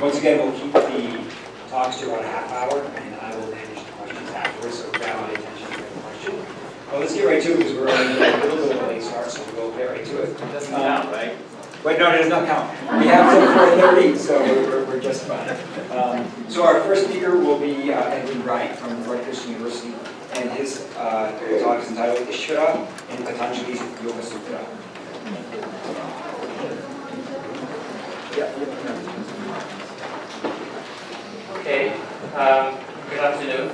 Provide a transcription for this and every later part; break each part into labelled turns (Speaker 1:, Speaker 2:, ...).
Speaker 1: Once again, we'll keep the talks to about a half hour, and I will manage the questions afterwards, so grab my attention for the question. Well, let's get right to it, because we're already a little bit of a late start, so we'll get right to it.
Speaker 2: It doesn't count, right?
Speaker 1: But no, it does not count. We have till 4:30, so we're just fine. So our first speaker will be Edwin Bryant from Rutgers University, and his talk is entitled Ishvara in Patanjali's Yoga Sutra.
Speaker 2: Okay, good afternoon.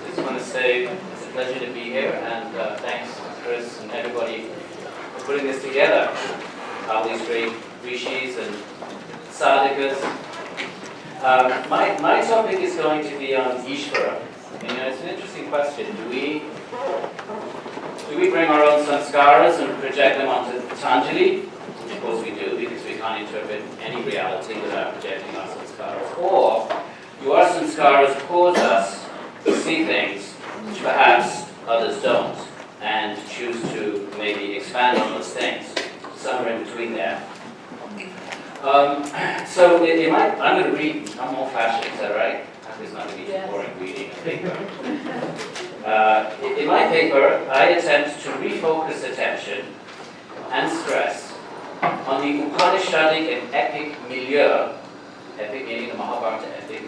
Speaker 2: Just want to say it's a pleasure to be here, and thanks Chris and everybody for putting this together. All these great rishis and sadhakas. My topic is going to be on Ishvara. You know, it's an interesting question. Do we bring our own sanskaras and project them onto Patanjali? Which of course we do, because we can't interpret any reality without projecting our sanskaras. Or do our sanskaras cause us to see things which perhaps others don't, and choose to maybe expand on those things? Somewhere in between there. So I'm going to read, I'm old-fashioned, is that right? It's not going to be too boring reading a paper. In my paper, I attempt to refocus attention and stress on the Upanishadic and epic milieu, epic meaning the Mahabharata epic,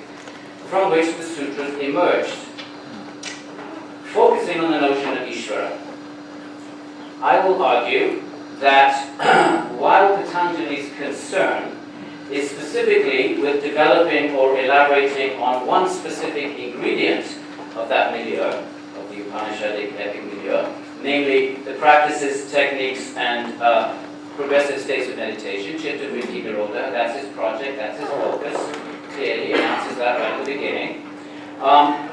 Speaker 2: from which the Sutras emerged, focusing on the notion of Ishvara. I will argue that while Patanjali's concern is specifically with developing or elaborating on one specific ingredient of that milieu, of the Upanishadic epic milieu, namely the practices, techniques, and progressive states of meditation, Chitta Vritti Nirodha, that's his project, that's his focus, clearly announces that right at the beginning.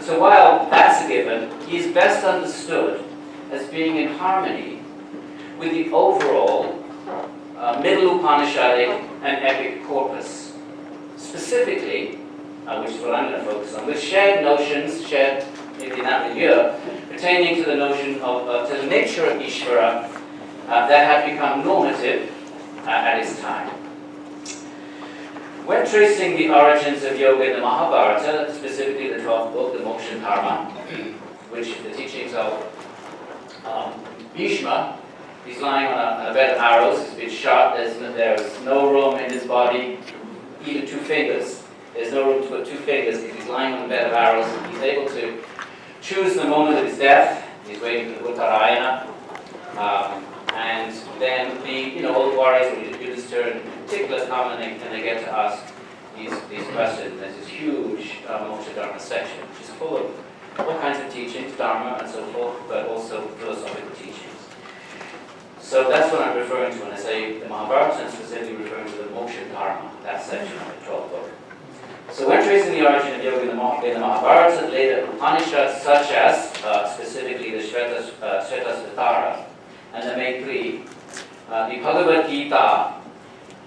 Speaker 2: So while that's a given, he's best understood as being in harmony with the overall middle Upanishadic and epic corpus. Specifically, which is what I'm going to focus on, with shared notions, shared maybe in that milieu, pertaining to the notion of, to the nature of Ishvara that had become normative at its time. When tracing the origins of yoga in the Mahabharata, specifically the 12th book, the Moksha Dharma, which the teachings of Bhishma, he's lying on a bed of arrows, he's been shot, there's no room in his body, even 2 fingers. There's no room to put 2 fingers because he's lying on a bed of arrows. He's able to choose the moment of his death. He's waiting for the Uttarayana. And then the old warriors, Yudhishthira in particular, come and they get to ask these questions. There's this huge Moksha Dharma section, which is full of all kinds of teachings, Dharma and so forth, but also philosophical teachings. So that's what I'm referring to when I say the Mahabharata, and specifically referring to the Moksha Dharma, that section of the 12th book. So when tracing the origin of yoga in the Mahabharata, later Upanishads such as, specifically the Shvetasvatara and the Maitri, the Bhagavad Gita,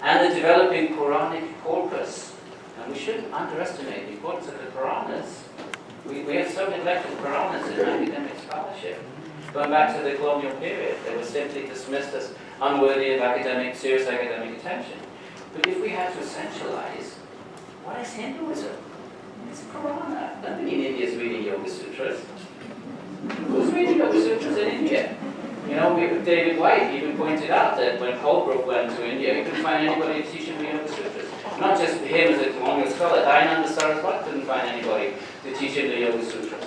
Speaker 2: and the developing Puranic corpus. And we shouldn't underestimate the importance of the Puranas. We have so neglected Puranas in academic scholarship. Going back to the colonial period, they were simply dismissed as unworthy of serious academic attention. But if we had to essentialize, what is Hinduism? It's a Purana. Nobody in India is reading Yoga Sutras. Who's reading Yoga Sutras in India? David White even pointed out that when Colebrook went to India, he couldn't find anybody to teach him the Yoga Sutras. Not just him as a colonial scholar, Dayananda Saraswati couldn't find anybody to teach him the Yoga Sutras.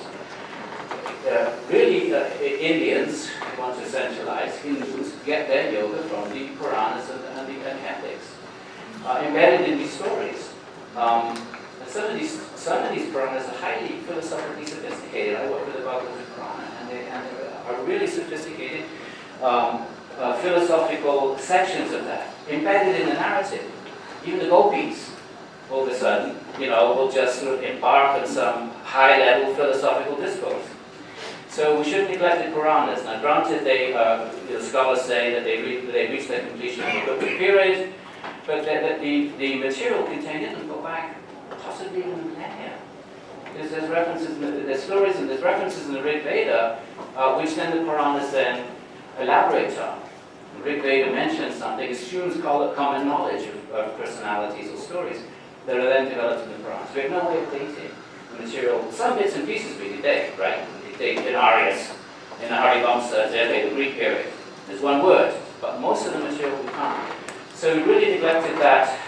Speaker 2: Really, Indians, if you want to essentialize, Hindus get their yoga from the Puranas and the epics, embedded in these stories. And some of these Puranas are highly philosophically sophisticated. I work with the Bhagavad Purana, and they are really sophisticated philosophical sections of that, embedded in the narrative. Even the gopis, all of a sudden, will just sort of embark on some high-level philosophical discourse. So we shouldn't neglect the Puranas. Now, granted, scholars say that they reached their completion in the Gupta period, but that the material contained in them go back possibly even millennia. Because there's stories and there's references in the Rig Veda, which then the Puranas then elaborate on. The Rig Veda mentions something, assumes common knowledge of personalities or stories. that are then developed in the Puranas. We have no way of dating the material. Some bits and pieces we can date, right? We date in Arias, in the Harivamsa, Zebe, the Greek period. There's one word, but most of the material we can't. So we really neglected that.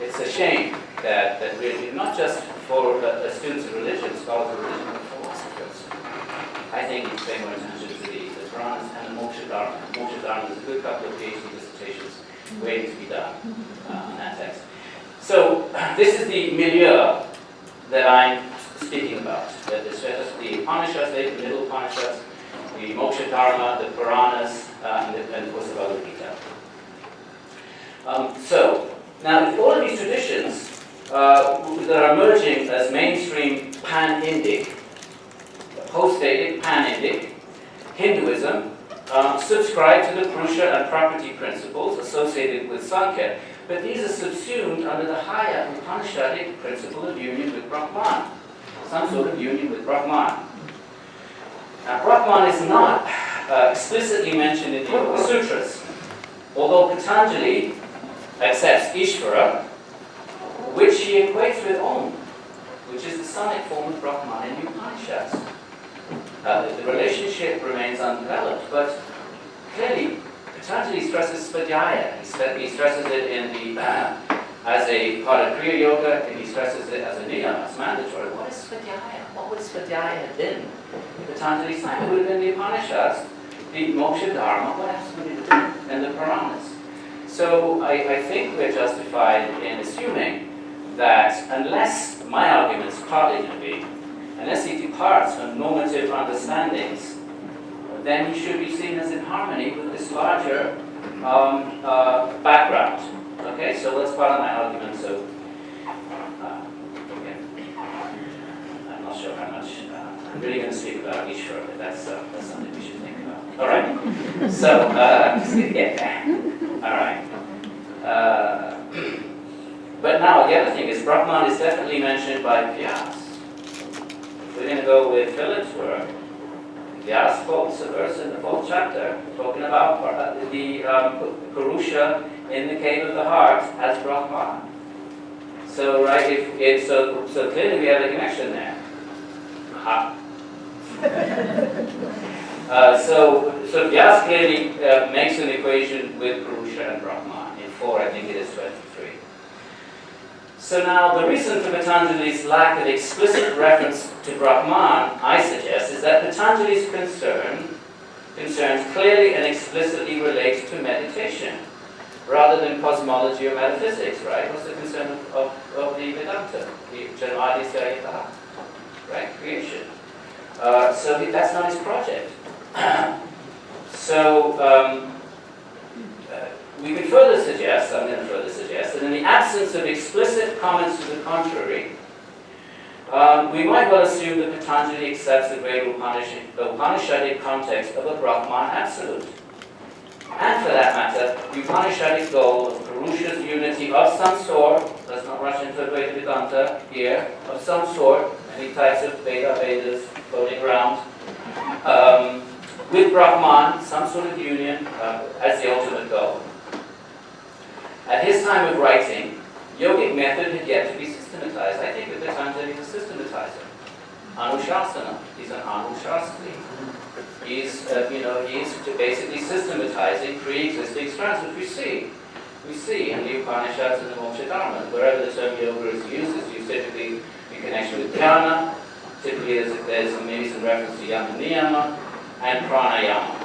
Speaker 2: It's a shame that really, not just for students of religion, scholars of religion, but philosophers. I think it's paying more attention to the Puranas and the Moksha Dharma. Moksha Dharma is a good couple of PhD dissertations waiting to be done on that text. So this is the milieu that I'm speaking about. The Upanishads, the middle Upanishads, the Moksha Dharma, the Puranas, and of course the Bhagavad Gita. So, now all of these traditions that are emerging as mainstream pan-Indic, post-Vedic, pan-Indic, Hinduism, subscribe to the Purusha and property principles associated with Sankhya, but these are subsumed under the higher Upanishadic principle of union with Brahman, some sort of union with Brahman. Now, Brahman is not explicitly mentioned in the Yoga Sutras, although Patanjali accepts Ishvara, which he equates with Om, which is the sonic form of Brahman in the Upanishads. The relationship remains undeveloped, but clearly Patanjali stresses Svadhyaya. He stresses it in the as a part of Kriya Yoga, and he stresses it as a niyama, as mandatory. What is Svadhyaya? What would Svadhyaya have been in Patanjali's time? It would have been the Upanishads, the Moksha Dharma, what else would it have been? And the Puranas. So I think we're justified in assuming that unless, my argument is partly going to be, unless he departs from normative understandings, then he should be seen as in harmony with this larger background. Okay, so that's part of my argument. So, okay. I'm not sure how much. I'm really going to speak about Ishvara, but that's something we should think about. All right. So, just going to get there. All right. But now the other thing is Brahman is definitely mentioned by Vyas. We're going to go with Philip's work. Vyas quotes a verse in the 4th chapter talking about the Purusha in the cave of the heart as Brahman. So, right, so clearly we have a connection there. So Vyas clearly makes an equation with Purusha and Brahman. In 4, I think it is 23. So now, the reason for Patanjali's lack of explicit reference to Brahman, I suggest, is that Patanjali's concerns clearly and explicitly relate to meditation, rather than cosmology or metaphysics, right? What's the concern of the Vedanta? The Janmadi Saryata, right? Creation. So that's not his project. So, we can further suggest, I'm going to further suggest, that in the absence of explicit comments to the contrary, we might well assume that Patanjali accepts the great Upanishadic context of a Brahman absolute. And for that matter, the Upanishadic goal of Purusha's unity of some sort, let's not rush into Advaita Vedanta here, of some sort, many types of Vedas floating around, with Brahman, some sort of union as the ultimate goal. At his time of writing, yogic method had yet to be systematized. I think that Patanjali is a systematizer. Anushasana, he's an Anushastri. He's basically systematizing pre-existing strands, which we see in the Upanishads and the Moksha Dharma. Wherever the term yoga is used typically in connection with dhyana. Typically there's maybe some reference to yama niyama and pranayama.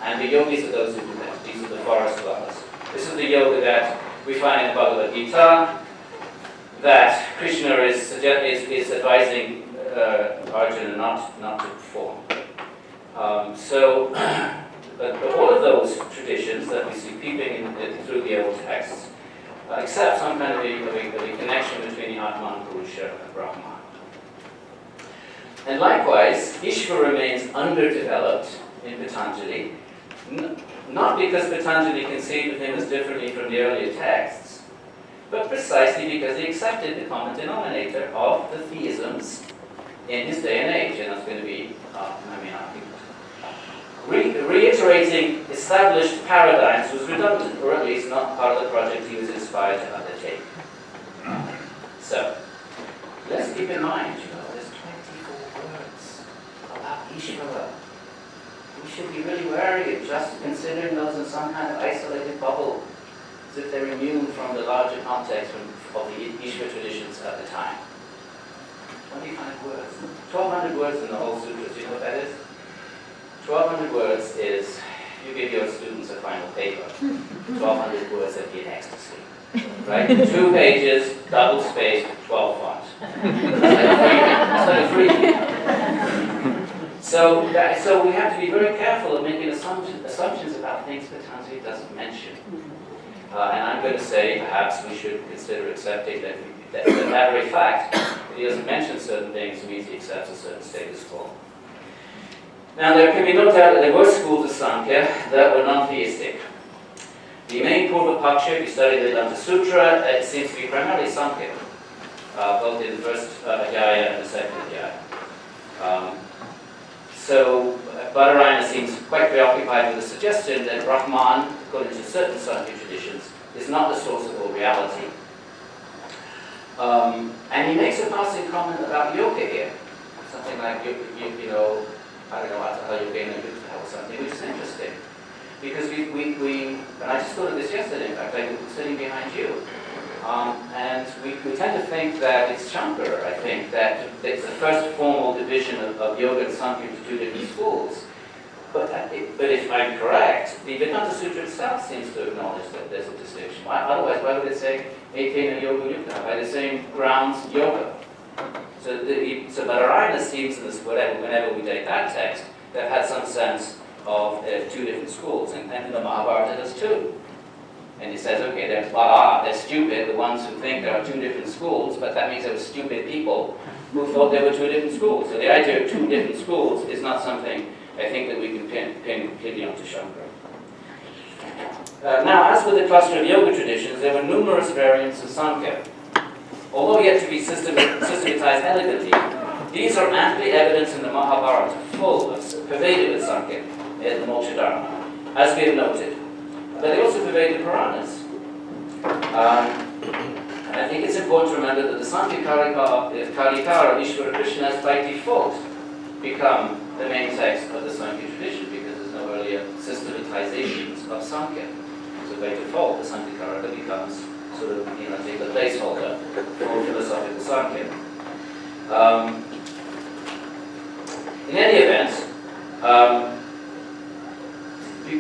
Speaker 2: And the yogis are those who do that. These are the forest dwellers. This is the yoga that we find in the Bhagavad Gita, that Krishna is advising Arjuna not to perform. So all of those traditions that we see peeping through the old texts accept some kind of a connection between the Atman, Purusha, and Brahman. And likewise, Ishvara remains underdeveloped in Patanjali, not because Patanjali conceived of him as differently from the earlier texts, but precisely because he accepted the common denominator of the theisms in his day and age, and that's going to be, reiterating established paradigms was redundant, or at least not part of the project he was inspired to undertake. should be really wary of just considering those in some kind of isolated bubble, as if they're immune from the larger context of the Ishvara traditions at the time. 25 words. 1,200 words in the whole Sutras. Do you know what that is? 1,200 words is, you give your students a final paper. 1,200 words that'd be an ecstasy. Right? 2 pages, double spaced, 12 font. It's like a freebie. So we have to be very careful of making assumptions about things Patanjali doesn't mention. And I'm going to say perhaps we should consider accepting that that very fact that he doesn't mention certain things means he accepts a certain status quo. Now there can be no doubt that there were schools of Sankhya that were non-theistic. The main Purva Paksha, if you study the Vedanta Sutra, it seems to be primarily Sankhya, both in the first Adhyaya and the second Adhyaya. So Badarayana seems quite preoccupied with the suggestion that Brahman, according to certain Sankhya traditions, is not the source of all reality. And he makes a passing comment about yoga here. Something like, you know, I don't know, Atha Yogena or something, which is interesting. Because and I just thought of this yesterday, in fact, I was sitting behind you. And we tend to think that it's Shankara, I think, that it's the first formal division of yoga and Sankhya into 2 different schools. But if I'm correct, the Vedanta Sutra itself seems to acknowledge that there's a distinction. Otherwise, why would it say Ekena Yoga Yukta? By the same grounds, yoga. So Badarayana seems, in this, whenever we take that text, they've had some sense of 2 different schools, and the Mahabharata does too. And he says, okay, they're stupid, the ones who think there are 2 different schools, but that means there were stupid people who thought there were 2 different schools. So the idea of 2 different schools is not something I think that we can pin completely onto Shankara. Now, as with the cluster of yoga traditions, there were numerous variants of Sankhya. Although yet to be systematized elegantly, these are amply evidenced in the Mahabharata, pervaded with Sankhya in the Moksha Dharma, as we have noted. But they also pervade the Puranas. And I think it's important to remember that the Sankhya Karikara of Ishvara Krishna has by default become the main text of the Sankhya tradition because there's no earlier systematizations of Sankhya. So by default, the Sankhya Karika becomes sort of, take the placeholder for philosophical Sankhya. In any event,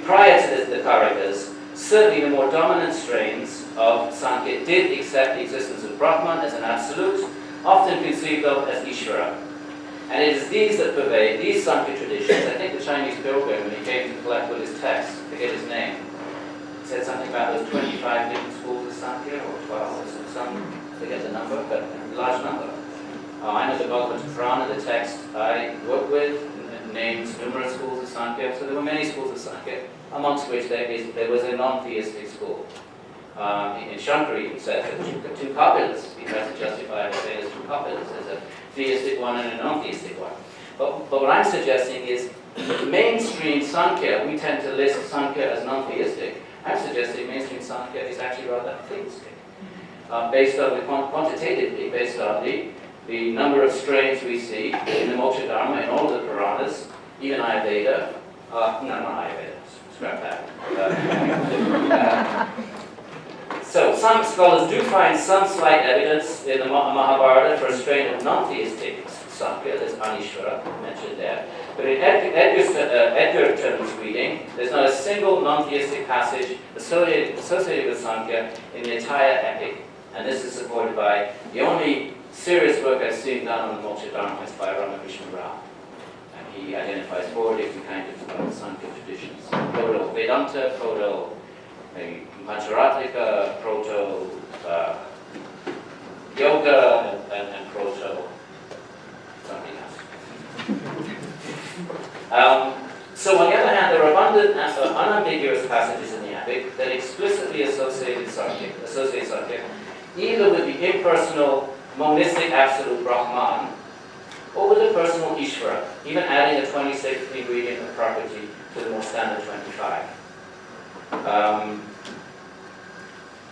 Speaker 2: prior to the Karikas, certainly the more dominant strains of Sankhya did accept the existence of Brahman as an absolute, often conceived of as Ishvara. And it is these that pervade these Sankhya traditions. I think the Chinese pilgrim, when he came to collect Buddhist texts, I forget his name, said something about those 25 different schools of Sankhya, or 12, or some, I forget the number, but a large number. I know the Bhagavata Purana, the text I work with, names numerous schools of Sankhya, so there were many schools of Sankhya, amongst which there was a non-theistic school. In Shankara, he said that 2 Kapilas, he tries to justify by saying there's 2 Kapilas, there's a theistic one and a non-theistic one. But what I'm suggesting is, mainstream Sankhya, we tend to list Sankhya as non-theistic. I'm suggesting mainstream Sankhya is actually rather theistic, based on quantitatively, based on the number of strains we see in the Moksha Dharma, in all of the Puranas, even Ayurveda. No, not Ayurveda, scrap that. So some scholars do find some slight evidence in the Mahabharata for a strain of non-theistic Sankhya, there's Anishvara mentioned there. But in Edgarton's reading, there's not a single non-theistic passage associated with Sankhya in the entire epic. And this is supported by the only serious work I've seen done on the Moksha Dharma is by Ramakrishna Rao. And he identifies 4 different kinds of Sankhya traditions. Proto-Vedanta, Proto-Pancharatrika, Proto-Yoga, and Proto-something else. So on the other hand, there are abundant and unambiguous passages in the epic that explicitly associate Sankhya either with the impersonal monistic absolute Brahman or with the personal Ishvara, even adding a 26th ingredient of property to the more standard 25.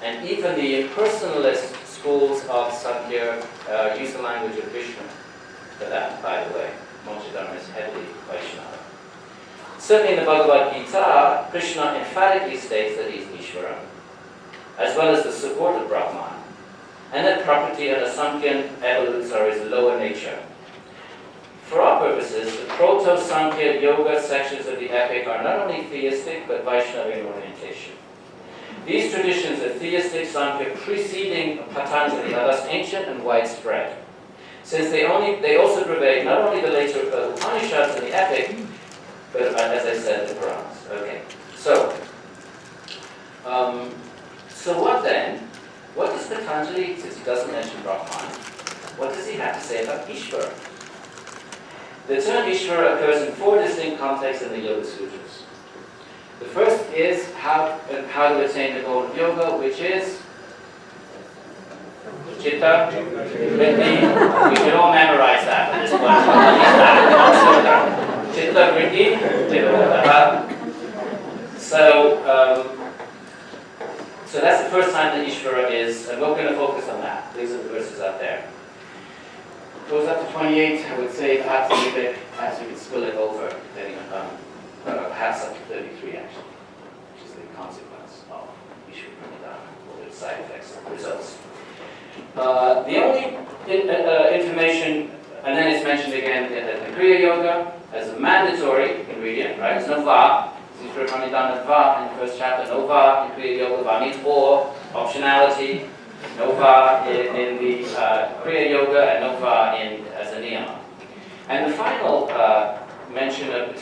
Speaker 2: And even the impersonalist schools of Sankhya use the language of Vishnu for that, by the way. Moksha Dharma is heavily Vaishnava. Certainly in the Bhagavad Gita, Krishna emphatically states that he is Ishvara, as well as the support of Brahman, and that property and the Sankhya evolutes are his lower nature. For our purposes, the Proto-Sankhya Yoga sections of the epic are not only theistic, but Vaishnava in orientation. These traditions are theistic Sankhya preceding Patanjali are thus ancient and widespread, since they also pervade not only the later Upanishads and the epic, but as I said, the Puranas. Okay, so what then? What does Patanjali, since he doesn't mention Brahman, what does he have to say about Ishvara? The term Ishvara occurs in 4 distinct contexts in the Yoga Sutras. The first is how to attain the goal of yoga, which is Chitta, Vritti. We should all memorize that at this point. Chitta, Vritti, Chitta. So that's the first time that Ishvara is, and we're going to focus on that. These are the verses up there. It goes up to 28, I would say, perhaps a little bit, perhaps we could spill it over, depending on, perhaps up to 33 actually, which is the consequence of Ishvara or its side effects and results. The only information, and then it's mentioned again in the Kriya Yoga as a mandatory ingredient, right? There's no va. Ishvara Pranidhana va in the first chapter, no va in Kriya Yoga. Va means or, optionality. No va in the Kriya Yoga, and no va as a niyama. And the final mention of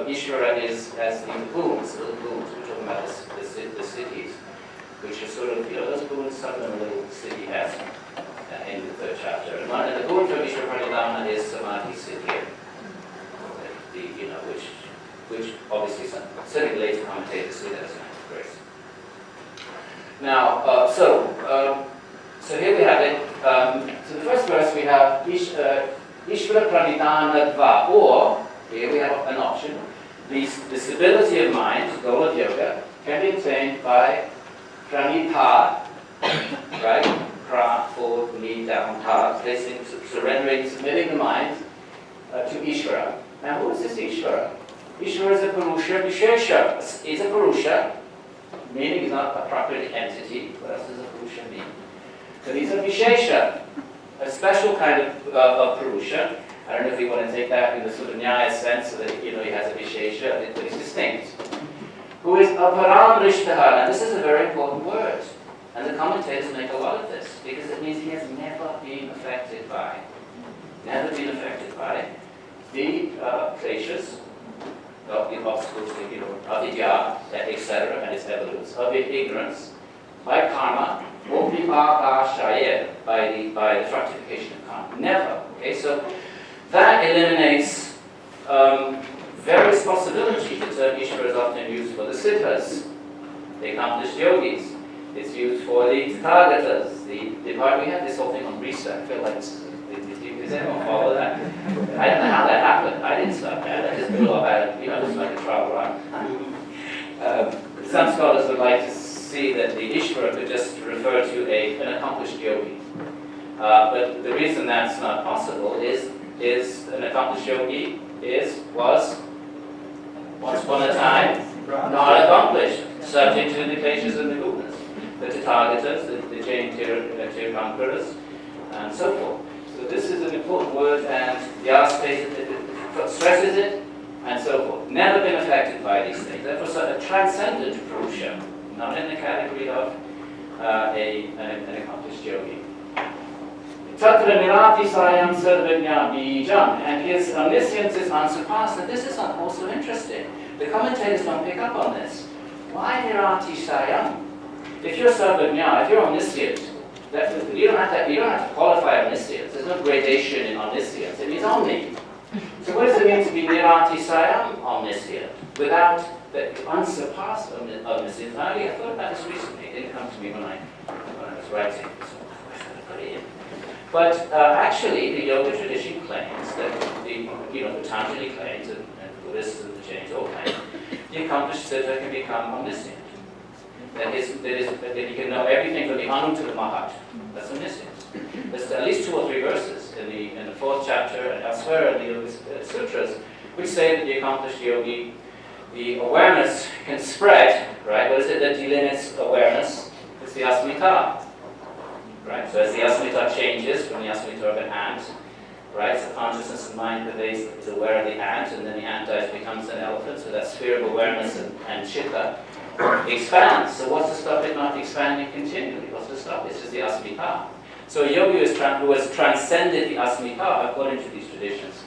Speaker 2: Ishvara is as the boons, little boons. We're talking about the cities, which are sort of, those boons, some of them a little city has in the 3rd chapter. And the boon for Ishvara Pranidhana is Samadhi Siddhi, which obviously certainly later commentators see that as an act of grace. Now, so here we have it. So the first verse we have Ishvara Pranidhana dva, or here we have an option. The stability of mind, goal of yoga, can be attained by pranidha, right? Pra, forward, knee, down, ta, placing, surrendering, submitting the mind to Ishvara. Now, who is this Ishvara? Ishvara is a Purusha Vishesha. It's a Purusha, meaning he's not a proper entity. What else does a Purusha mean? But he's a Vishesha, a special kind of Purusha. I don't know if you want to take that in the sort of Nyaya sense, so that he has a Vishesha, but he's distinct. Who is aparam rishtaha. Now this is a very important word. And the commentators make a lot of this, because it means he has never been affected by the kleshas, the obstacles, avidya, etc., and its evidence, of ignorance, by karma, or vipaka by the fructification of karma. Never. Okay, so that eliminates various possibilities. The term Ishvara is often used for the siddhas, the accomplished yogis. It's used for the tathagatas. We have this whole thing on reset. I feel like does anyone follow that? I don't know how that happened. I didn't start that. I just blew up at it, just like a trial run. Some scholars would like to see that the Ishvara could just refer to an accomplished yogi. But the reason that's not possible is an accomplished yogi was once upon a time not accomplished, subject to the kleshas and the gunas, the tathagatas, the Jain Tirthankaras, and so forth. So this is an important word, and Vyasa stresses it, and so forth. Never been affected by these things. Therefore, a transcendent Purusha, not in the category of an accomplished yogi. Tatra nirati sayam sarvajna bijam, and his omniscience is unsurpassed. And this is also interesting. The commentators don't pick up on this. Why nirati sayam? If you're sarvajna, if you're omniscient, you don't have to qualify omniscience. There's no gradation in omniscience. It means omni. So what does it mean to be nirati sayam, omniscient, without the unsurpassed omniscience? I thought about this recently. It didn't come to me when I was writing. So I put it in. But actually, the yoga tradition claims that the Patanjali claims, and Buddhists and the Jains all claim, the accomplished siddha can become omniscient. That he can know everything from the Anu to the Mahat. That's omniscience. There's at least 2 or 3 verses in the 4th chapter and elsewhere in the Yoga Sutras which say that the accomplished yogi, the awareness can spread, right? What is it that delimits awareness? It's the asmita, right? So as the asmita changes from the asmita of an ant, right? So consciousness of mind pervades, is aware of the ant, and then the ant dies, becomes an elephant. So that sphere of awareness and chitta expands. So what's to stop it not expanding continually? What's to stop it? It's just the asmita. So a yogi who has transcended the asmita, according to these traditions,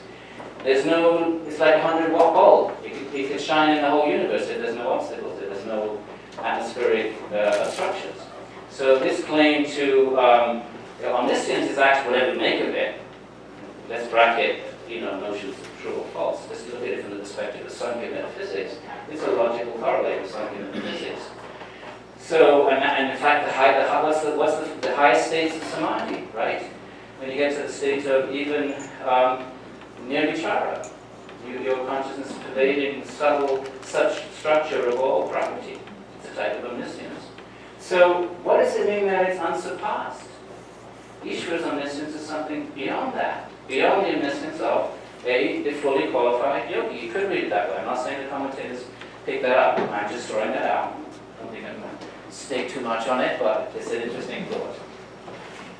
Speaker 2: there's no, it's like a 100-watt bulb. It could shine in the whole universe if there's no obstacles, if there's no atmospheric obstructions. So this claim to omniscience is actually whatever we make of it. Let's bracket, notions of true or false. Let's look at it from the perspective of Sankhya metaphysics. It's a logical correlate with Sankhya metaphysics. So, and in fact, what's the highest states of samadhi, right? When you get to the state of even nirvichara, your consciousness pervading subtle such structure of all property. It's a type of omniscience. So, what does it mean that it's unsurpassed? Ishvara's omniscience is something beyond that, beyond the omniscience of a fully qualified yogi. You could read it that way. I'm not saying the commentators pick that up. I'm just throwing that out. I don't think I'm going to stake too much on it, but it's an interesting thought.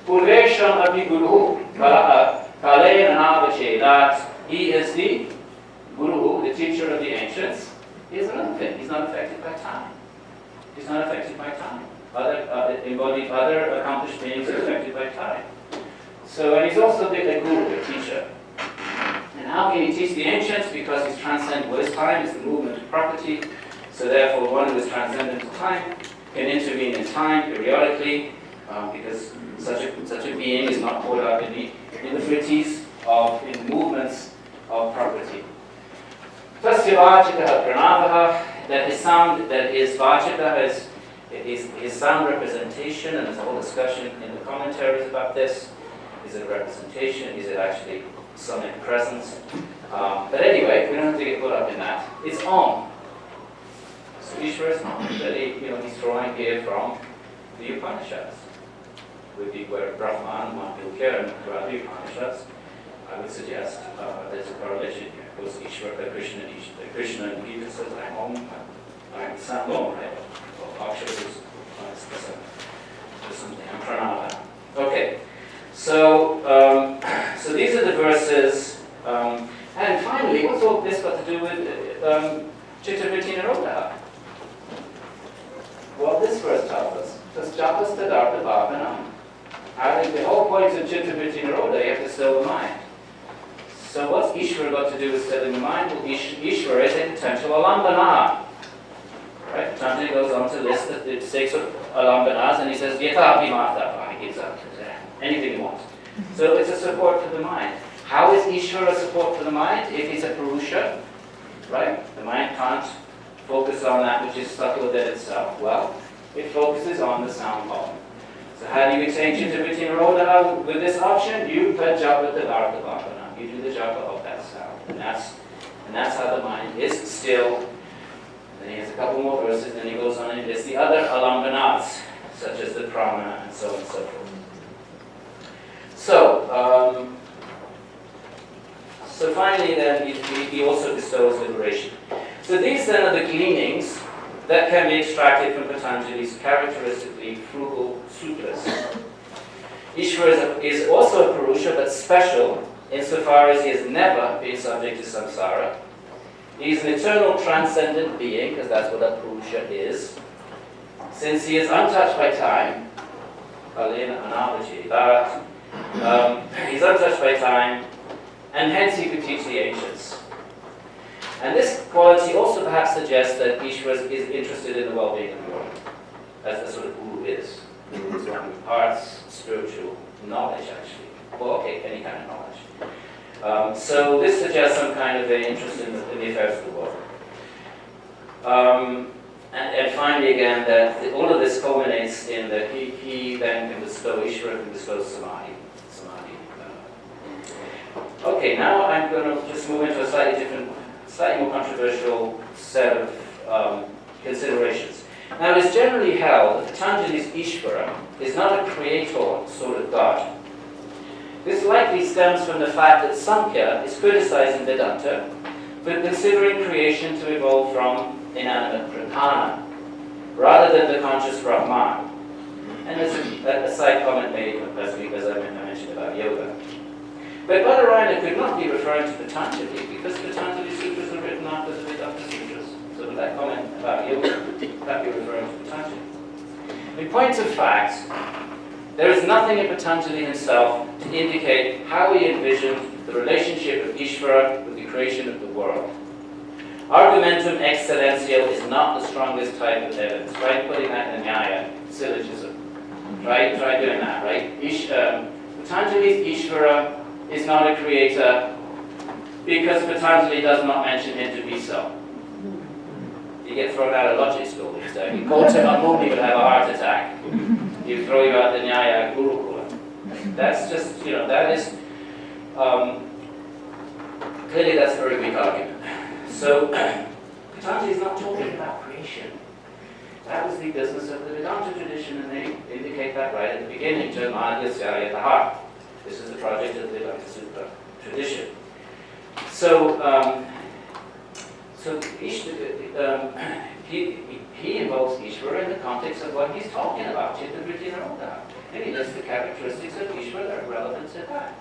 Speaker 2: Purvesham api guru kalayana that he is the guru, the teacher of the ancients. He is another thing. He's not affected by time. He's not affected by time. Other accomplished beings are affected by time. So, and he's also a guru, a teacher. And how can he teach the ancients? Because he's transcendent. What is time? It's the movement of property. So therefore, one who is transcendent to time can intervene in time periodically, because such a being is not caught up in the fritties in movements of property. Tasya vachika pranavaha, that his sound, that his vachika is his sound representation, and there's a whole discussion in the commentaries about this. Is it a representation? Is it actually sonic presence? But anyway, we don't have to get caught up in that. It's Om. So Ishvara is Om. That he's drawing here from the Upanishads. Would be where Brahman, Mandukya, and throughout the Upanishads, I would suggest there's a correlation here. Of course, Ishvara, Krishna and Gita says, I'm Om, I'm Sam Om, right? Well, Akshara is something, I'm Pranava. Okay. So, so these are the verses, and finally, what's all this got to do with Chitta-vritti Nirodha? What this verse tells us, tas japas tadartha bhavanam. I think the whole point of Chitta-vritti Nirodha, you have to still the mind. So what's Ishvara got to do with stilling the mind? Well, Ishvara is a potential alambana. Right? Patanjali goes on to list the 6 alambanas, and he says, yatha abhimatha, he gives up. Anything you want. So it's a support for the mind. How is Ishvara a support for the mind? If it's a Purusha, right? The mind can't focus on that which is subtle within itself. Well, it focuses on the sound Om. So how do you attain Chitta-vritti Nirodha with this option? You put japa tadartha bhavana. You do the japa of that sound. And that's how the mind is still. And then he has a couple more verses, and then he goes on and lists the other alambanas, such as the prana and so on and so forth. So, so finally then, he also bestows liberation. So these then are the gleanings that can be extracted from Patanjali's characteristically frugal sutras. Ishvara is also a Purusha, but special insofar as he has never been subject to samsara. He is an eternal transcendent being, because that's what a Purusha is. Since he is untouched by time, Kalena analogy, that he's untouched by time, and hence he could teach the ancients. And this quality also perhaps suggests that Ishvara is interested in the well-being of the world, as the sort of guru is. Guru is one who imparts spiritual knowledge, actually. Well, okay, any kind of knowledge. So this suggests some kind of an interest in the affairs of the world. And finally, again, that all of this culminates in that he then can bestow, Ishvara can bestow samadhi. Okay, now I'm going to just move into a slightly more controversial set of considerations. Now, it is generally held that Patanjali's Ishvara is not a creator sort of God. This likely stems from the fact that Sankhya is criticizing Vedanta considering creation to evolve from inanimate pratana, rather than the conscious Brahman. And there's a side comment made as I mentioned about yoga. But Badarayana could not be referring to Patanjali because Patanjali Sutras are written after the Vedanta Sutras. So with that comment about yoga, that be referring to Patanjali. In point of fact, there is nothing in Patanjali himself to indicate how he envisioned the relationship of Ishvara with the creation of the world. Argumentum excellential is not the strongest type of evidence. Try putting that in a Nyaya syllogism. Try doing that, right? Patanjali's Ishvara is not a creator because Patanjali does not mention him to be so. You get thrown out of logic school these days. You call Gautama Muni would have a heart attack. You throw you out the Nyaya Gurukula. That's just, that is, clearly that's a very weak argument. So, Patanjali is not talking about creation. That was the business of the Vedanta tradition, and they indicate that right at the beginning, Janmadhyasya at the heart. This is the project of the Vedanta Sutra tradition. So, he involves Ishvara in the context of what he's talking about, Chitta-vritti Nirodha. And he lists the characteristics of Ishvara that are relevant to that.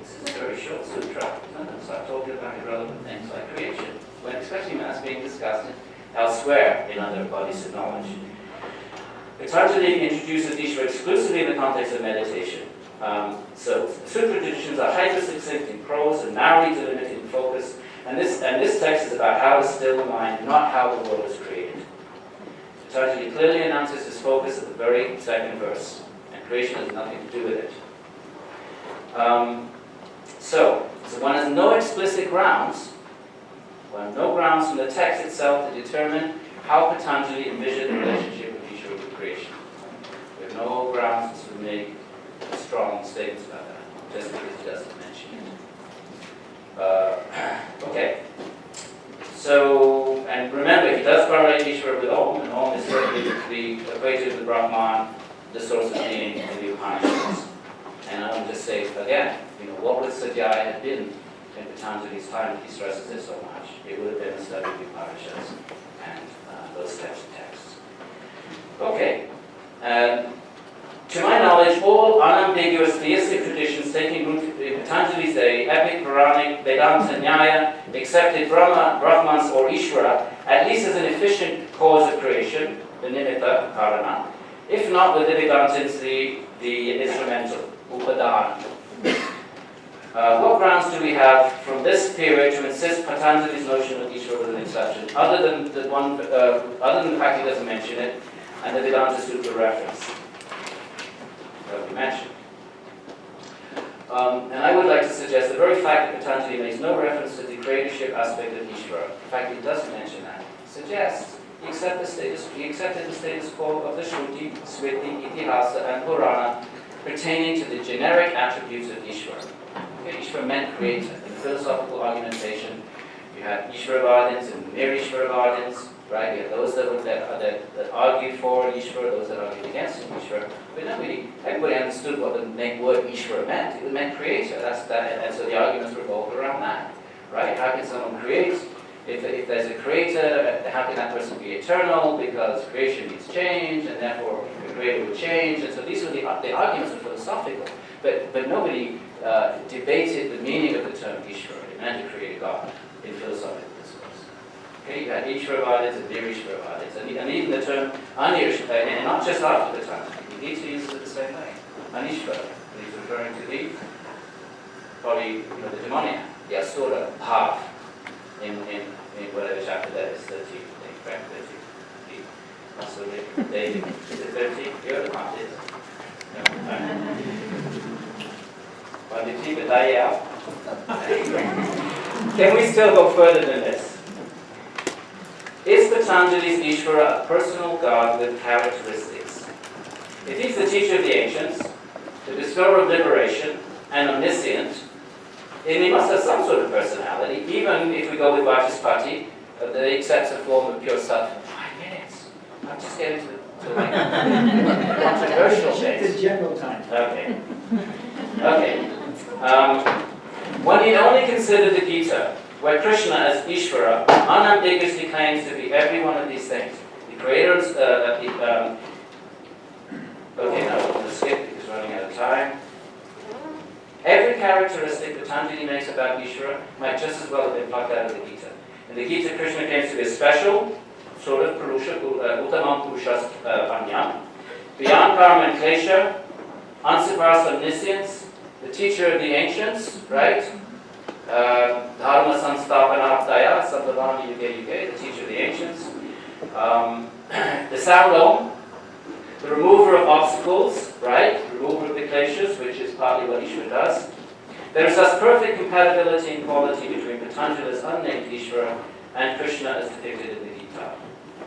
Speaker 2: This is a very short sutra. Don't start talking about irrelevant things like creation, especially when that's being discussed elsewhere in other bodies of knowledge. Patanjali introduces Ishvara exclusively in the context of meditation. So sutra traditions are hyper-succinct in prose and narrowly delimited in focus. And this text is about how to still the mind, not how the world is created. Patanjali clearly announces his focus at the very second verse, and creation has nothing to do with it. So one has no explicit grounds, no grounds from the text itself to determine how Patanjali envisioned the relationship of Ishvara with creation. We have no grounds to make strong statements about that, just because he doesn't mention it. Okay. So, and remember, he does correlate Ishvara with Om, and Om is certainly to be equated with Brahman, the source of being in the Upanishads. And I'll just say again, what would Sadhyaya have been in Patanjali's time if he stresses it so much? It would have been a study of the Upanishads and those types of texts. Okay. To my knowledge, all unambiguous theistic traditions taking root in Patanjali's day, epic, Puranic, Vedanta, Nyaya, accepted Brahmans or Ishvara, at least as an efficient cause of creation, the nimitta, karana, if not with the Vedantins, the instrumental, upadana. What grounds do we have from this period to insist Patanjali's notion of Ishvara was an exception, other than the fact he doesn't mention it, and the Vedanta Sutra reference that we mentioned. And I would like to suggest the very fact that Patanjali makes no reference to the creatorship aspect of Ishvara, the fact he doesn't mention that, suggests he accepted the status quo of the Shruti, Smriti, Itihasa, and Purana pertaining to the generic attributes of Ishvara. Okay, Ishvara meant creator. In philosophical argumentation, you had Ishvaravadins and mere Ishvaravadins, right? You had those that argued for Ishvara, those that argued against Ishvara. But everybody understood what the word Ishvara meant. It meant creator. And so the arguments revolved around that, right? How can someone create? If there's a creator, how can that person be eternal? Because creation needs change, and therefore the creator will change. And so these were the arguments were philosophical. But nobody debated the meaning of the term Ishvara. It meant to create a God in philosophical discourse. Okay, you had Ishvaravadins and Nirishvaravadins, and even the term Anirishvara, and not just after the time. You need to use it the same way. Anishvara, he's referring to the demoniac, the Asura Bhav, in whatever chapter that is, 13, correct? 13. Asura, David, is it 13? You're the part, is it? No. Did you keep it out? Can we still go further than this? Is Patanjali's Ishvara a personal God with characteristics? If he's the teacher of the ancients, the bestower of liberation, and omniscient, then he must have some sort of personality, even if we go with Vachaspati, that accepts a form of pure Sat for 5 minutes. I'm just getting to like controversial things.
Speaker 1: The general time.
Speaker 2: Okay. One need only consider the Gita where Krishna as Ishvara unambiguously claims to be every one of these things. The creators, okay, now I'm going to skip because we're running out of time. Every characteristic Patanjali makes about Ishvara might just as well have been plucked out of the Gita. In the Gita, Krishna claims to be a special sort of Purusha, Uttamam Purushas Panyam, beyond karma and klesha, unsurpassed omniscience, the teacher of the ancients, right? Dharma Sanstapanaptaya, Sambhavani Yuge Yuge, the teacher of the ancients. The sound Om, the remover of obstacles, right? Remover of the kleshas, which is partly what Ishvara does. There is thus perfect compatibility and quality between Patanjali's unnamed Ishvara and Krishna as depicted in the Gita.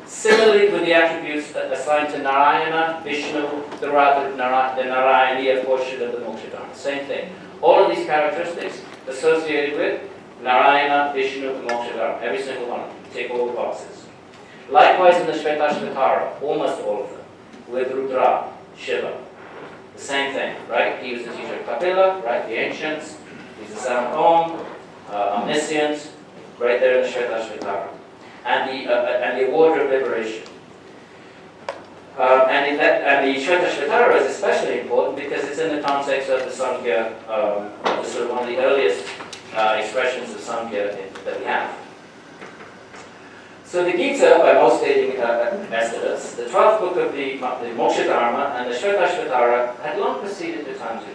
Speaker 2: Similarly, with the attributes assigned to Narayana, Vishnu, the Narayaniya portion of the Moksha Dharma. Same thing. All of these characteristics associated with Narayana, Vishnu, the Moksha Dharma. Every single one of them. Take all the boxes. Likewise in the Shvetashvatara, almost all of them. With Rudra, Shiva. The same thing, right? He was the teacher of Kapila, right? The ancients. He's the son of Om, omniscient, right there in the Shvetashvatara. And the order of liberation. And the Shvetashvatara is especially important because it's in the context of the Sankhya, sort of one of the earliest expressions of Sankhya that we have. So the Gita, by most dating estimates, the 12th book of the Moksha Dharma and the Shvetashvatara had long preceded Patanjali,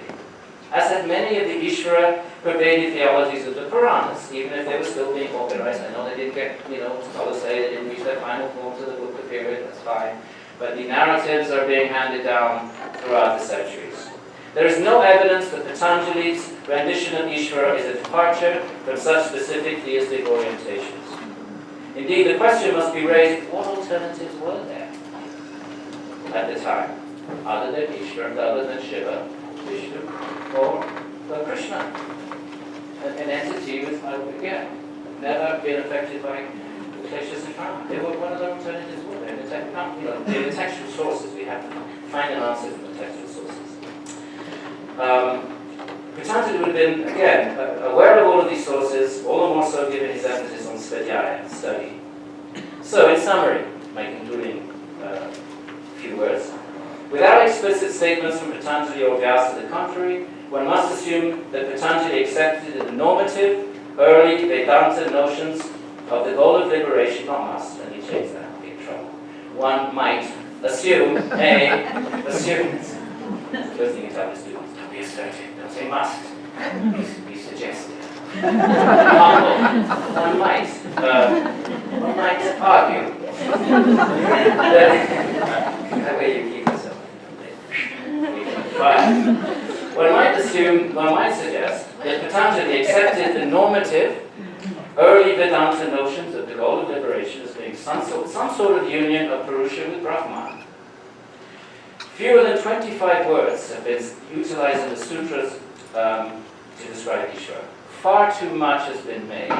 Speaker 2: as had many of the Ishvara-pervaded theologies of the Puranas, even if they were still being organized. I know they didn't get, scholars say they didn't reach their final form to the book of period, that's fine. But the narratives are being handed down throughout the centuries. There is no evidence that Patanjali's rendition of Ishvara is a departure from such specific theistic orientations. Indeed, the question must be raised, what alternatives were there at the time, other than Ishvara, other than Shiva, Vishnu, or Krishna? An entity with, again, never been affected by the kleshas and karma. They were one of the alternatives were there. In the textual sources, we have to find an answer from the textual sources. Patanjali would have been, again, aware of all of these sources, all the more so given his emphasis on svadhyaya, study. So, in summary, my concluding few words, without explicit statements from Patanjali or Vyasa to the contrary, one must assume that Patanjali accepted the normative, early Vedanta notions of the goal of liberation, not must, and he changed that, I'll be in trouble. One might assume, assume, first thing you tell the students, don't be assertive, don't say must, be suggestive. One might argue that way you keep yourself. One might suggest that Patanjali accepted the normative, early Vedanta notions of the goal of liberation as being some sort of union of Purusha with Brahman. Fewer than 25 words have been utilized in the Sutras to describe Ishvara. Far too much has been made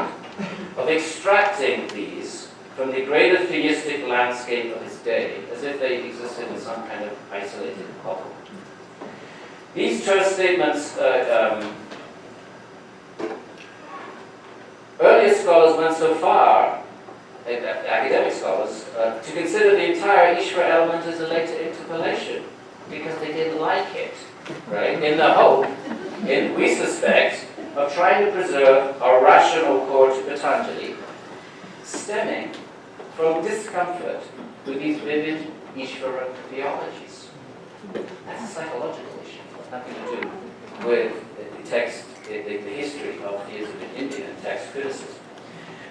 Speaker 2: of extracting these from the greater theistic landscape of his day, as if they existed in some kind of isolated bubble. These terse statements, earlier scholars went so far, academic scholars, to consider the entire Ishvara element as a later interpolation, because they didn't like it, right? In the hope, we suspect, of trying to preserve our rational core to Patanjali, stemming from discomfort with these vivid Ishvara theologies. That's a psychological issue, nothing to do with the text, the history of theism in India and text criticism.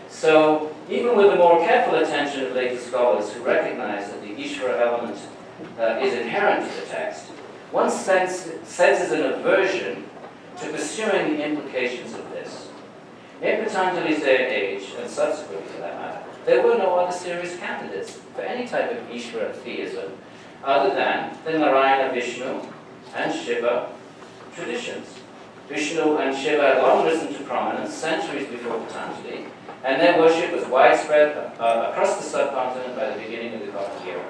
Speaker 2: So, even with the more careful attention of later scholars who recognize that the Ishvara element is inherent to the text, one senses an aversion to pursuing the implications of this. In Patanjali's day and age, and subsequently for that matter, there were no other serious candidates for any type of Ishvara theism other than the Narayana, Vishnu, and Shiva traditions. Vishnu and Shiva had long risen to prominence centuries before Patanjali, and their worship was widespread across the subcontinent by the beginning of the Gothic era.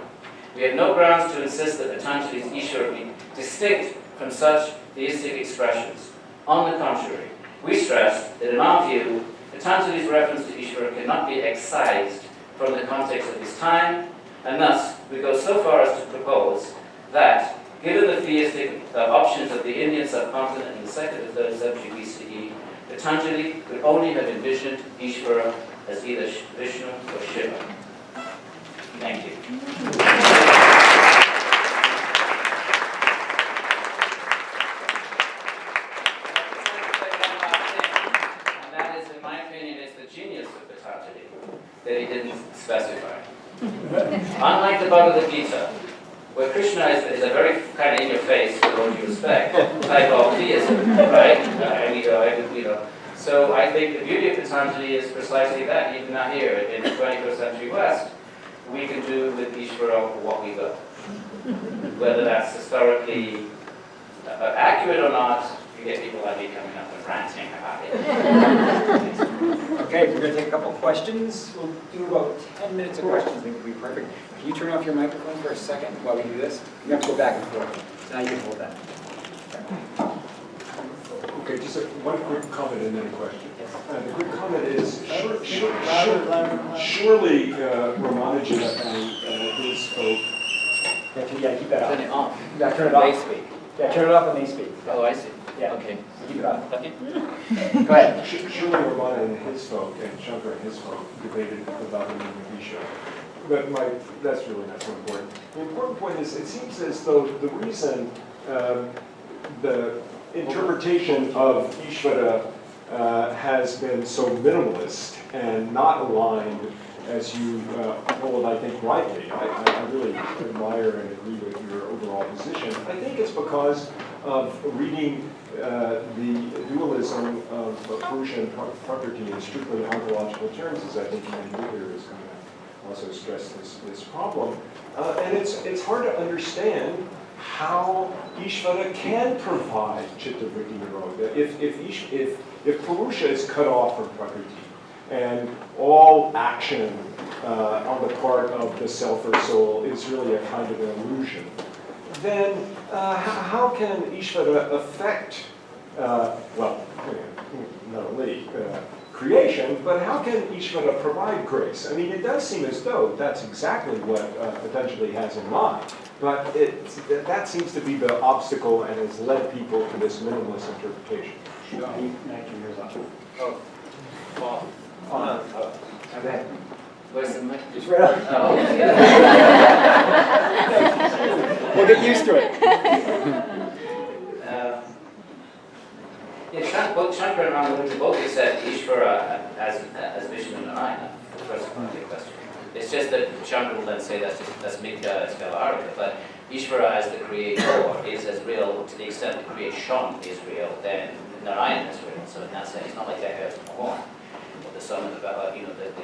Speaker 2: We have no grounds to insist that Patanjali's Ishvara be distinct from such theistic expressions. On the contrary, we stress that in our view, Patanjali's reference to Ishvara cannot be excised from the context of his time, and thus we go so far as to propose that, given the theistic options of the Indian subcontinent in the 2nd to 3rd century BCE, Patanjali could only have envisioned Ishvara as either Vishnu or Shiva. Thank you. And that is, in my opinion, is the genius of Patanjali, that he didn't specify. Unlike the Bhagavad Gita, where Krishna is a very kind of in-your-face, with all due respect, type of theism, right? So I think the beauty of Patanjali is precisely that. Even now here, in the 21st century West, we can do with Ishvara what we will. Whether that's historically accurate or not, you get people like me coming up and ranting about it.
Speaker 1: Okay, we're going to take a couple of questions. We'll do about 10 minutes of questions. I think would be perfect. Can you turn off your microphone for a second while we do this? You have to go back and forth. So now you can hold that.
Speaker 3: Okay, just one quick comment and then a question. The quick comment is, surely Ramanuja and his folk...
Speaker 1: Yeah, keep that off.
Speaker 2: Turn it off.
Speaker 1: Yeah, turn it off.
Speaker 2: They speak.
Speaker 1: Yeah, turn it off when they speak.
Speaker 2: Oh, I see.
Speaker 1: Yeah.
Speaker 2: Okay.
Speaker 1: Keep it off.
Speaker 2: Okay.
Speaker 1: Go ahead.
Speaker 3: Surely Ramana and his folk, and Shankara and his folk, debated about the meaning of Isha. But that's really not so important. The important point is, it seems as though the reason the interpretation of Ishvara has been so minimalist and not aligned, as you hold, I think, rightly. I really admire and agree with your overall position. I think it's because of reading the dualism of Purusha and Prakriti in strictly ontological terms, as I think many readers is going to also stress this problem. And it's hard to understand how Ishvara can provide Chitta-Vritti Nirodha. If Purusha is cut off from Prakriti, and all action on the part of the self or soul is really a kind of an illusion, then how can Ishvara affect, well, not only creation, but how can Ishvara provide grace? I mean, it does seem as though that's exactly what Patanjali has in mind, but that seems to be the obstacle and has led people to this minimalist interpretation.
Speaker 1: Okay.
Speaker 2: Where's the mic?
Speaker 1: Just right on.
Speaker 2: Oh.
Speaker 1: We'll get used to it.
Speaker 2: Both Shankara and Ramanuja both said Ishvara as Vishnu and Narayana, the first part of your question. It's just that Shankara will then say that's Mithya, it's Vyavharika, but Ishvara as the creator is as real to the extent that creation is real, then Narayana is real. So in that sense, it's not like that earth and corn, or the son of the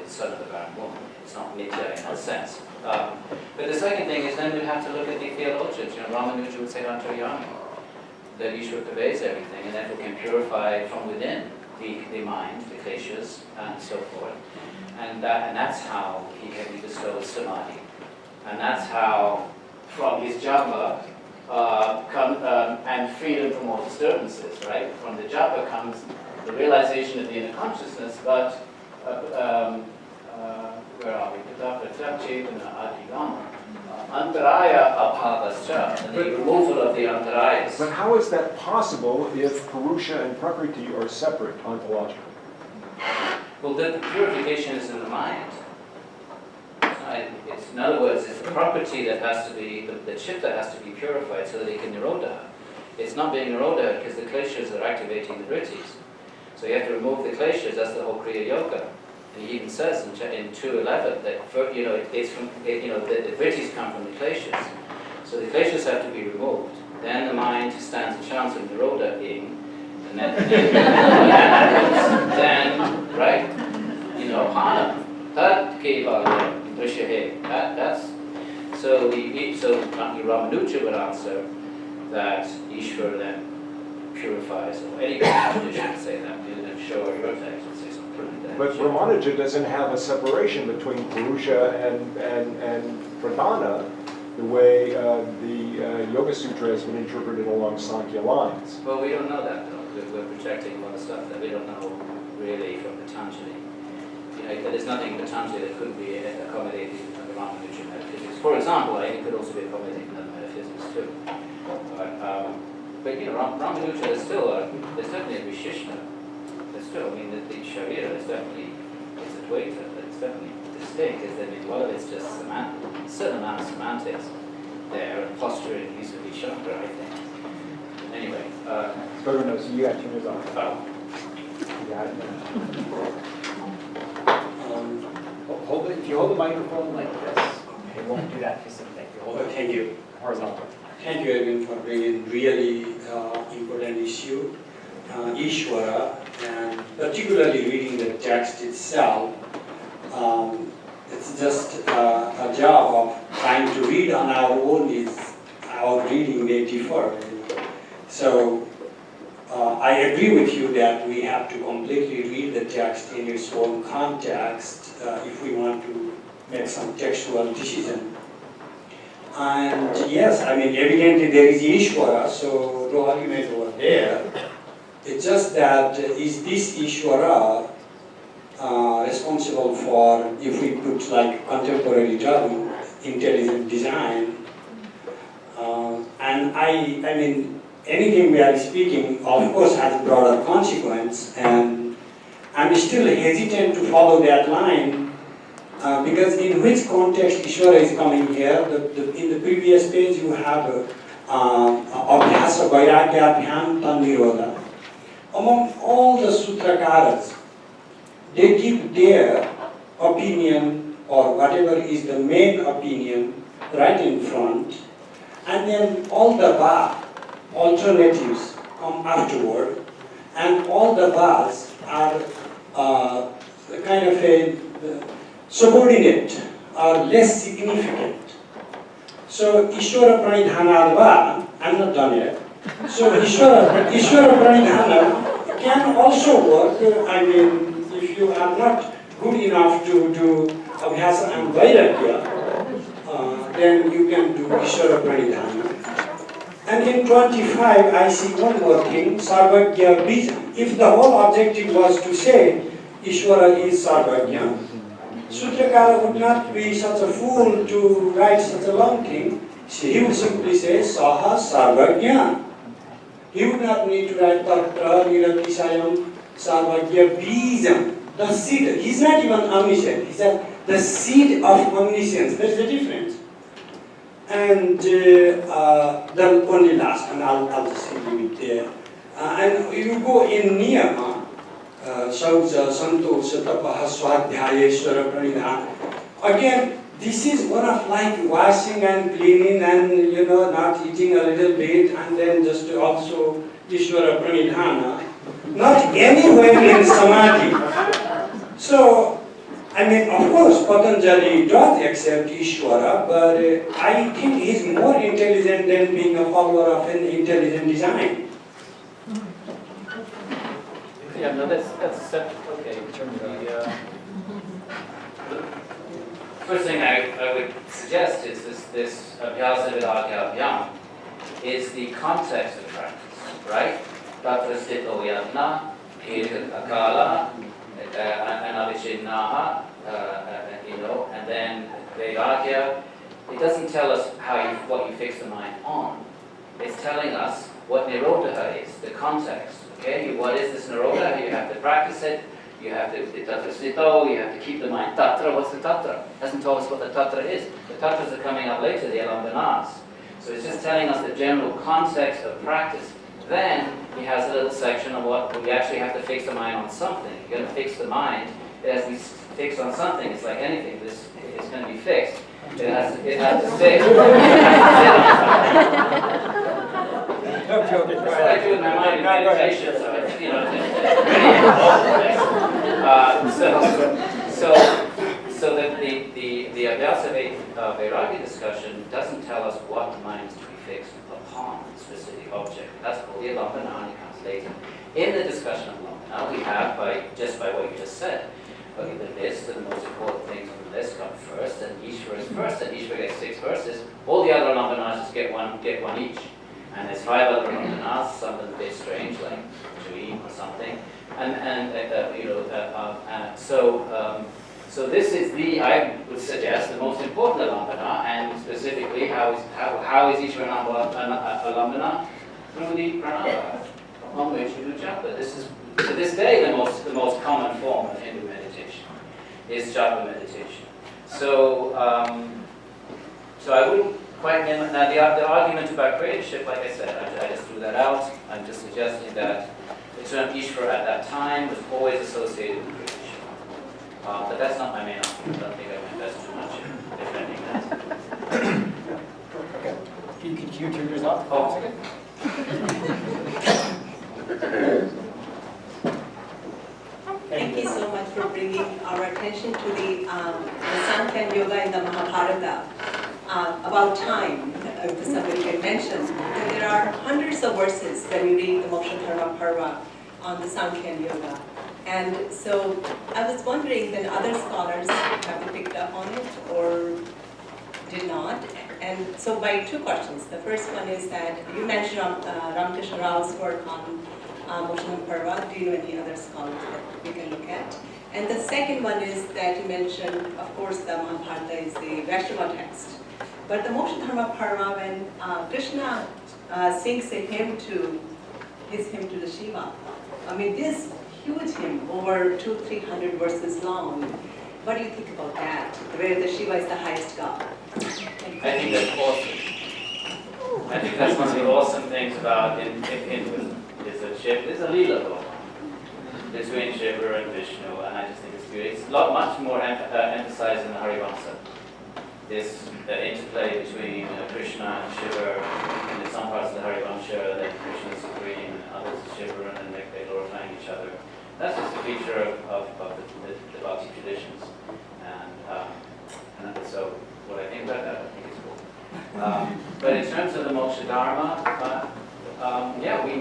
Speaker 2: son of the barren woman. It's not Mithya in that sense. But the second thing is then we have to look at the theologians. Ramanuja would say Antaryami, that Ishvara pervades everything, and therefore can purify from within the mind, the kleshas, and so forth. And that's how he can be bestowed samadhi. And that's how, from his japa, and freedom from all disturbances, right? From the japa comes the realization of the inner consciousness, but where are we? Antaraya abhavascha, and the removal of the antarayas.
Speaker 3: But how is that possible if Purusha and Prakriti are separate ontologically?
Speaker 2: Well, the purification is in the mind. In other words, it's the property that has to be, the chitta has to be purified so that it can nirodha. It's not being nirodha because the kleshas are activating the vrittis. So you have to remove the kleshas, that's the whole Kriya Yoga. And he even says in 2.11 that it's from, the vrittis come from the kleshas. So the kleshas have to be removed. Then the mind stands a chance of nirodha in, and then then, right? Hana. Tat kevala drishyahe. That's so Ramanuja would answer that Ishvara then purifies, or any tradition would say that. I'm sure your text would say something like that.
Speaker 3: But Ramanuja doesn't have a separation between Purusha and Pradhana the way the Yoga Sutra has been interpreted along Sankhya lines.
Speaker 2: Well, we don't know that, though. We're projecting a lot of stuff that we don't know really from Patanjali. You know, there's nothing in Patanjali that couldn't be accommodated in the Ramanujan metaphysics. For example, I think it could also be accommodated in other metaphysics too. But you know, Ramanuja is still there's definitely a Vishishta. There's still, I mean, the Sharira is definitely, it's a Dvaita, but it's definitely distinct. Is that a lot of it's just semantic, a certain amount of semantics there, and posturing vis-a-vis Shankara, I think. Anyway.
Speaker 4: Go no, so you got 2 minutes off.
Speaker 2: Oh.
Speaker 4: You got it.
Speaker 5: If you hold the microphone like this,
Speaker 4: It won't do that just thing. You hold it
Speaker 5: thank you.
Speaker 4: horizontal.
Speaker 5: Thank you, Edwin, for bringing really important issue, Ishvara, and particularly reading the text itself. It's just a job of trying to read on our own. Our reading may differ. So I agree with you that we have to completely read the text in its own context if we want to make some textual decision. And yes, I mean, evidently there is Ishvara, so no argument over there. It's just that is this Ishvara responsible for, if we put like contemporary term, intelligent design? And I mean, anything we are speaking, of course, has a broader consequence, and I'm still hesitant to follow that line. Because in which context Ishvara is coming here? In the previous page you have Abhyasa Vairagya Bhyam Tan Nirodha. Among all the Sutrakaras, they give their opinion or whatever is the main opinion right in front, and then all the alternatives come afterward, and all the bars are kind of a subordinate or less significant. So Ishvara Pranidhanadva, I'm not done yet. So Ishvara Pranidhana can also work. I mean, if you are not good enough to do Abhyasa and Vairagya, then you can do Ishvara Pranidhana. And in 25, I see one more thing, Sarvagya Bija. If the whole objective was to say Ishvara is Sarvagya, Sutrakara would not be such a fool to write such a long thing. He would simply say Saha Sarvagya. He would not need to write Tatra Niratisayam Sarvagya Bijam. The seed, he's not even omniscient. He said the seed of omniscience. There's the difference. And then only last, and I'll just leave it there. And you go in Niyama, Shauja, Santosha, Tapaha, Swadhyayeshwara, Pranidhana. Again, this is one of like washing and cleaning and, you know, not eating a little bit, and then just also Ishvara Pranidhana. Not anywhere in Samadhi. So, I mean, of course, Patanjali does accept Ishvara, but I think he's more intelligent than being a follower of an intelligent design.
Speaker 2: Yeah, no, that's okay. First thing I would suggest is this Abhyasa Vidagya Abhyam is the context of practice, right? Tatra Sthito Yatna, Akala, Anavichinnaha, you know, and then Vairagya. It doesn't tell us what you fix the mind on. It's telling us what Nirodha is, the context. Okay, what is this Nirodha? You have to practice it. You have to Tatra Sthito, you have to keep the mind Tatra. What's the Tatra? It doesn't tell us what the Tatra is. The Tatras are coming up later, the Alambanas. So it's just telling us the general context of practice. Then he has a little section of what we actually have to fix the mind on something. You're going to fix the mind. It has to be fixed on something. It's like anything. This is going to be fixed. It has to stick. That's what I do in my mind in meditation. So it's, you know, so that the Abhyasa Vairagya discussion doesn't tell us what the mind is to be fixed upon a specific object. That's called the Alambana, and it comes later. In the discussion of Alambana, we have, by what you just said, look at the list, and the most important things on the list come first, and Ishvara is first, and Ishvara gets 6 verses. All the other Alambanas just get one each. And there's 5 other Alambanas, some of them a bit strange, like Dream or something. So this is I would suggest, the most important Alambana, and specifically how is Ishvara Alambana? Through the pranava, on which you do japa. This is, to this day, the most common form of Hindu meditation is japa meditation. So I wouldn't quite name. Now the argument about creatorship, like I said, I just threw that out. I'm just suggesting that the term Ishvara at that time was always associated with creatorship. But that's not my main argument. I don't think I would invest too much in defending that.
Speaker 4: Okay. Can you turn yours off?
Speaker 2: Oh.
Speaker 4: A second?
Speaker 6: Thank you so much for bringing our attention to the Sankhya Yoga in the Mahabharata. About time, if somebody can mention, that there are hundreds of verses when you read the Moksha Dharma Parva on the Sankhya Yoga. And so I was wondering, then other scholars have they picked up on it or did not? And so my 2 questions. The first one is that you mentioned Ramakrishna Rao's work on Moksha Dharma Parva. Do you know any other scholars that we can look at? And the second one is that you mentioned, of course, the Mahabharata is the Vaishnava text. But the Moksha Dharma Parva, when Krishna sings a hymn to the Shiva, I mean, this huge hymn, over 200-300 verses long. What do you think about that, where the Shiva is the highest god?
Speaker 2: I think that's awesome. I think that's one of the awesome things about Hinduism, is that Shiva is a Leela going on between Shiva and Vishnu, and I just think it's beautiful. It's much more emphasized in the Harivamsa. This interplay between Krishna and Shiva, and in some parts of the Harivamsa, that Krishna is supreme, and others is Shiva, and then they're glorifying each other. That's just a feature of the Bhakti traditions. And so what I think about that, I think it's cool. But in terms of the Moksha Dharma, yeah, we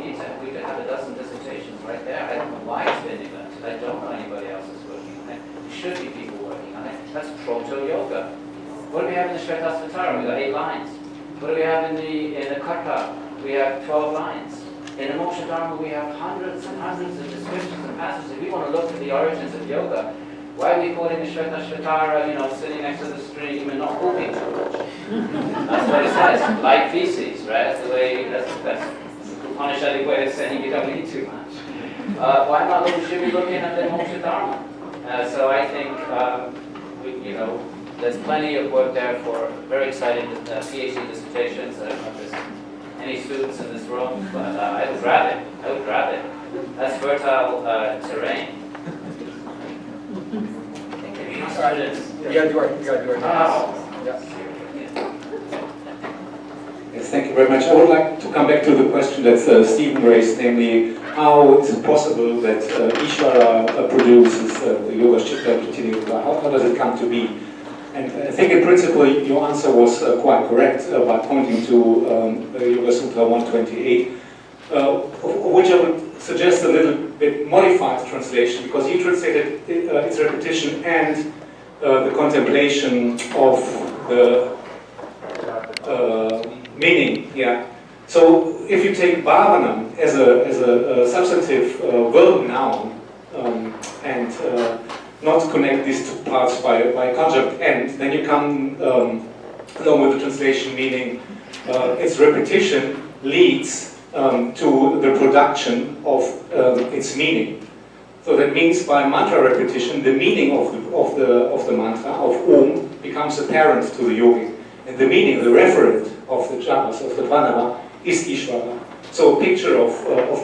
Speaker 2: could have a dozen dissertations right there. I don't know why it's been neglected. I don't know anybody else is working on it. There should be people working on it. That's proto-yoga. What do we have in the Shvetasvatara? We've got 8 lines. What do we have in the Karpa? We have 12 lines. In the Moksha Dharma, we have hundreds and hundreds of descriptions and passages. If we want to look at the origins of yoga, why are we quoting the Shvetasvatara, sitting next to the stream and not moving too much? That's what it says, like feces, right? That's the way, that's the Upanishadic way of saying you don't eat too much. Why should we looking at the Moksha Dharma? So I think, there's plenty of work there for very exciting PhD dissertations. I don't know if there's any students in this room, but I would grab it. That's fertile terrain. Students.
Speaker 4: You gotta do our
Speaker 2: Yeah.
Speaker 7: Yes, thank you very much. I would like to come back to the question that Stephen raised, namely, how is it possible that Ishvara produces the Yoga Chitta Pratini Yoga? How does it come to be? And I think in principle your answer was quite correct by pointing to Yoga Sutra 128, which I would suggest a little bit modified translation, because you translated its repetition and the contemplation of the meaning. Yeah. So if you take bhavana as a substantive verb noun and not connect these 2 parts by conjunct end, then you come along with the translation meaning its repetition leads to the production of its meaning. So that means by mantra repetition, the meaning of the mantra, of Om, becomes apparent to the yogi. And the meaning, the referent of the japas, of the pranava, is Ishvara. So a picture of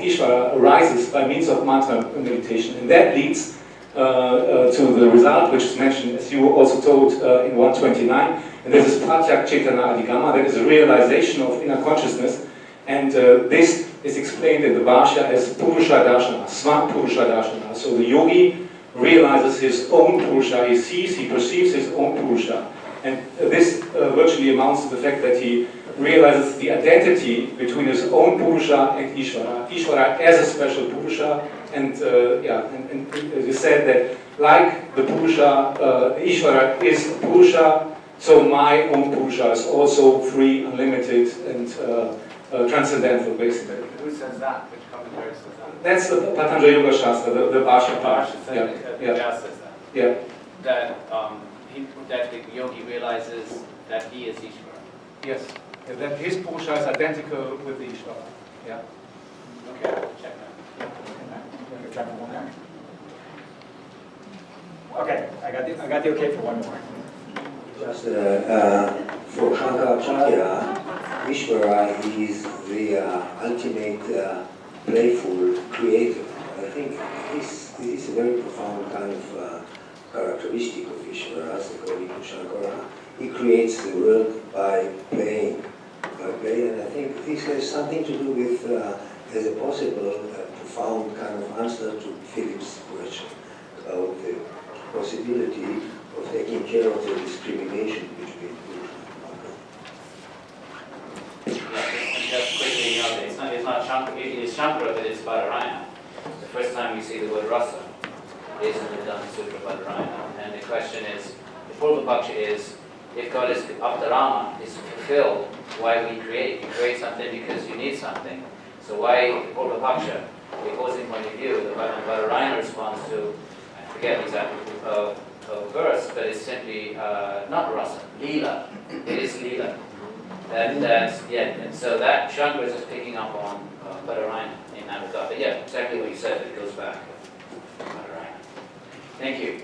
Speaker 7: Ishvara arises by means of mantra meditation. And that leads to the result, which is mentioned, as you also told, in 129. And this is Pratyak Chetana Adhigama, that is a realization of inner consciousness. And this is explained in the Bhashya as Purusha Darshana, Sva Purusha Darshana. So the yogi realizes his own Purusha, he sees, he perceives his own Purusha. And this virtually amounts to the fact that he realizes the identity between his own Purusha and Ishvara. Ishvara as a special Purusha, and you said that like the Purusha, Ishvara is a Purusha, so my own Purusha is also free, unlimited, and transcendental, basically.
Speaker 8: Who says that? Which commentary says that?
Speaker 7: That's the Patanjali Yoga Shastra, the Bhashya part.
Speaker 8: Vyasa says that.
Speaker 7: Yeah.
Speaker 8: That the yogi realizes that he is Ishvara.
Speaker 7: Yes. Yeah, that his Purusha is identical with the Ishvara. Yeah.
Speaker 8: Okay, check that.
Speaker 4: Time for one more. Okay, I got the okay for one more.
Speaker 9: Just for Shankaracharya, Ishvara is the ultimate playful creator. I think this is a very profound kind of characteristic of Ishvara, according to Shankara. He creates the world by playing, and I think this has something to do with as a possible profound kind of answer to Philip's question about the possibility of taking care of the discrimination between
Speaker 2: Just quickly, it's not Shankara, usually it's Shankara, but it's Badarayana. The first time you see the word rasa is in the Dhamma Sutra Badarayana. And the question is, the Purva-paksha is, if God is Abdarama, is fulfilled, why we create? You create something because you need something. So why Purva-paksha? The opposing point of view, the Badarayana responds to, I forget exactly of verse, but it's simply not rasa, lila. It is lila. And so that Shankara is just picking up on Badarayana in that regard. But yeah, exactly what you said, it goes back to Badarayana. Thank you.